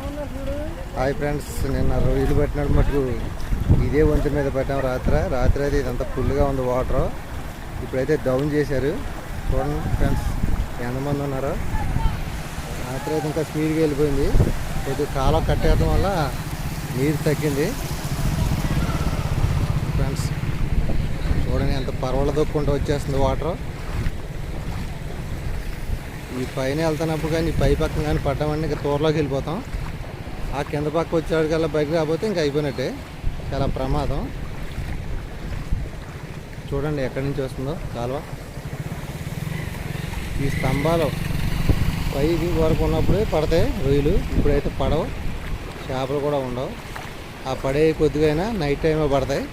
Hi friends, నిన్న రొయ్యలు పెట్టినట్టు మటుకు ఇదే వంతెన మీద పెట్టాం. రాత్రి అయితే ఇదంతా ఫుల్గా ఉంది వాటర్. ఇప్పుడైతే డౌన్ చేశారు. చూడండి ఫ్రెండ్స్ ఎంతమంది ఉన్నారో. రాత్రి అయితే ఇంకా స్పీడ్గా వెళ్ళిపోయింది. కొద్దిగా కాలం కట్టేయడం వల్ల నీరు తగ్గింది. ఫ్రెండ్స్ చూడండి ఎంత పర్వాల దొక్కుంటూ వచ్చేస్తుంది వాటర్. ఈ పైన వెళ్తున్నప్పుడు కానీ ఈ పై పక్కన కానీ పడ్డామంటే ఇంకా తోరలోకి వెళ్ళిపోతాం. ఆ కింద పక్క వచ్చేవాడికల్లా బయట రాకపోతే ఇంకా అయిపోయినట్టే. చాలా ప్రమాదం. చూడండి ఎక్కడి నుంచి వస్తుందో కాలువ. ఈ స్తంభాలు పైకి వరకు ఉన్నప్పుడే పడతాయి రొయ్యలు. ఇప్పుడైతే పడవు, చేపలు కూడా ఉండవు. ఆ పడే కొద్దిగా నైట్ టైమే పడతాయి.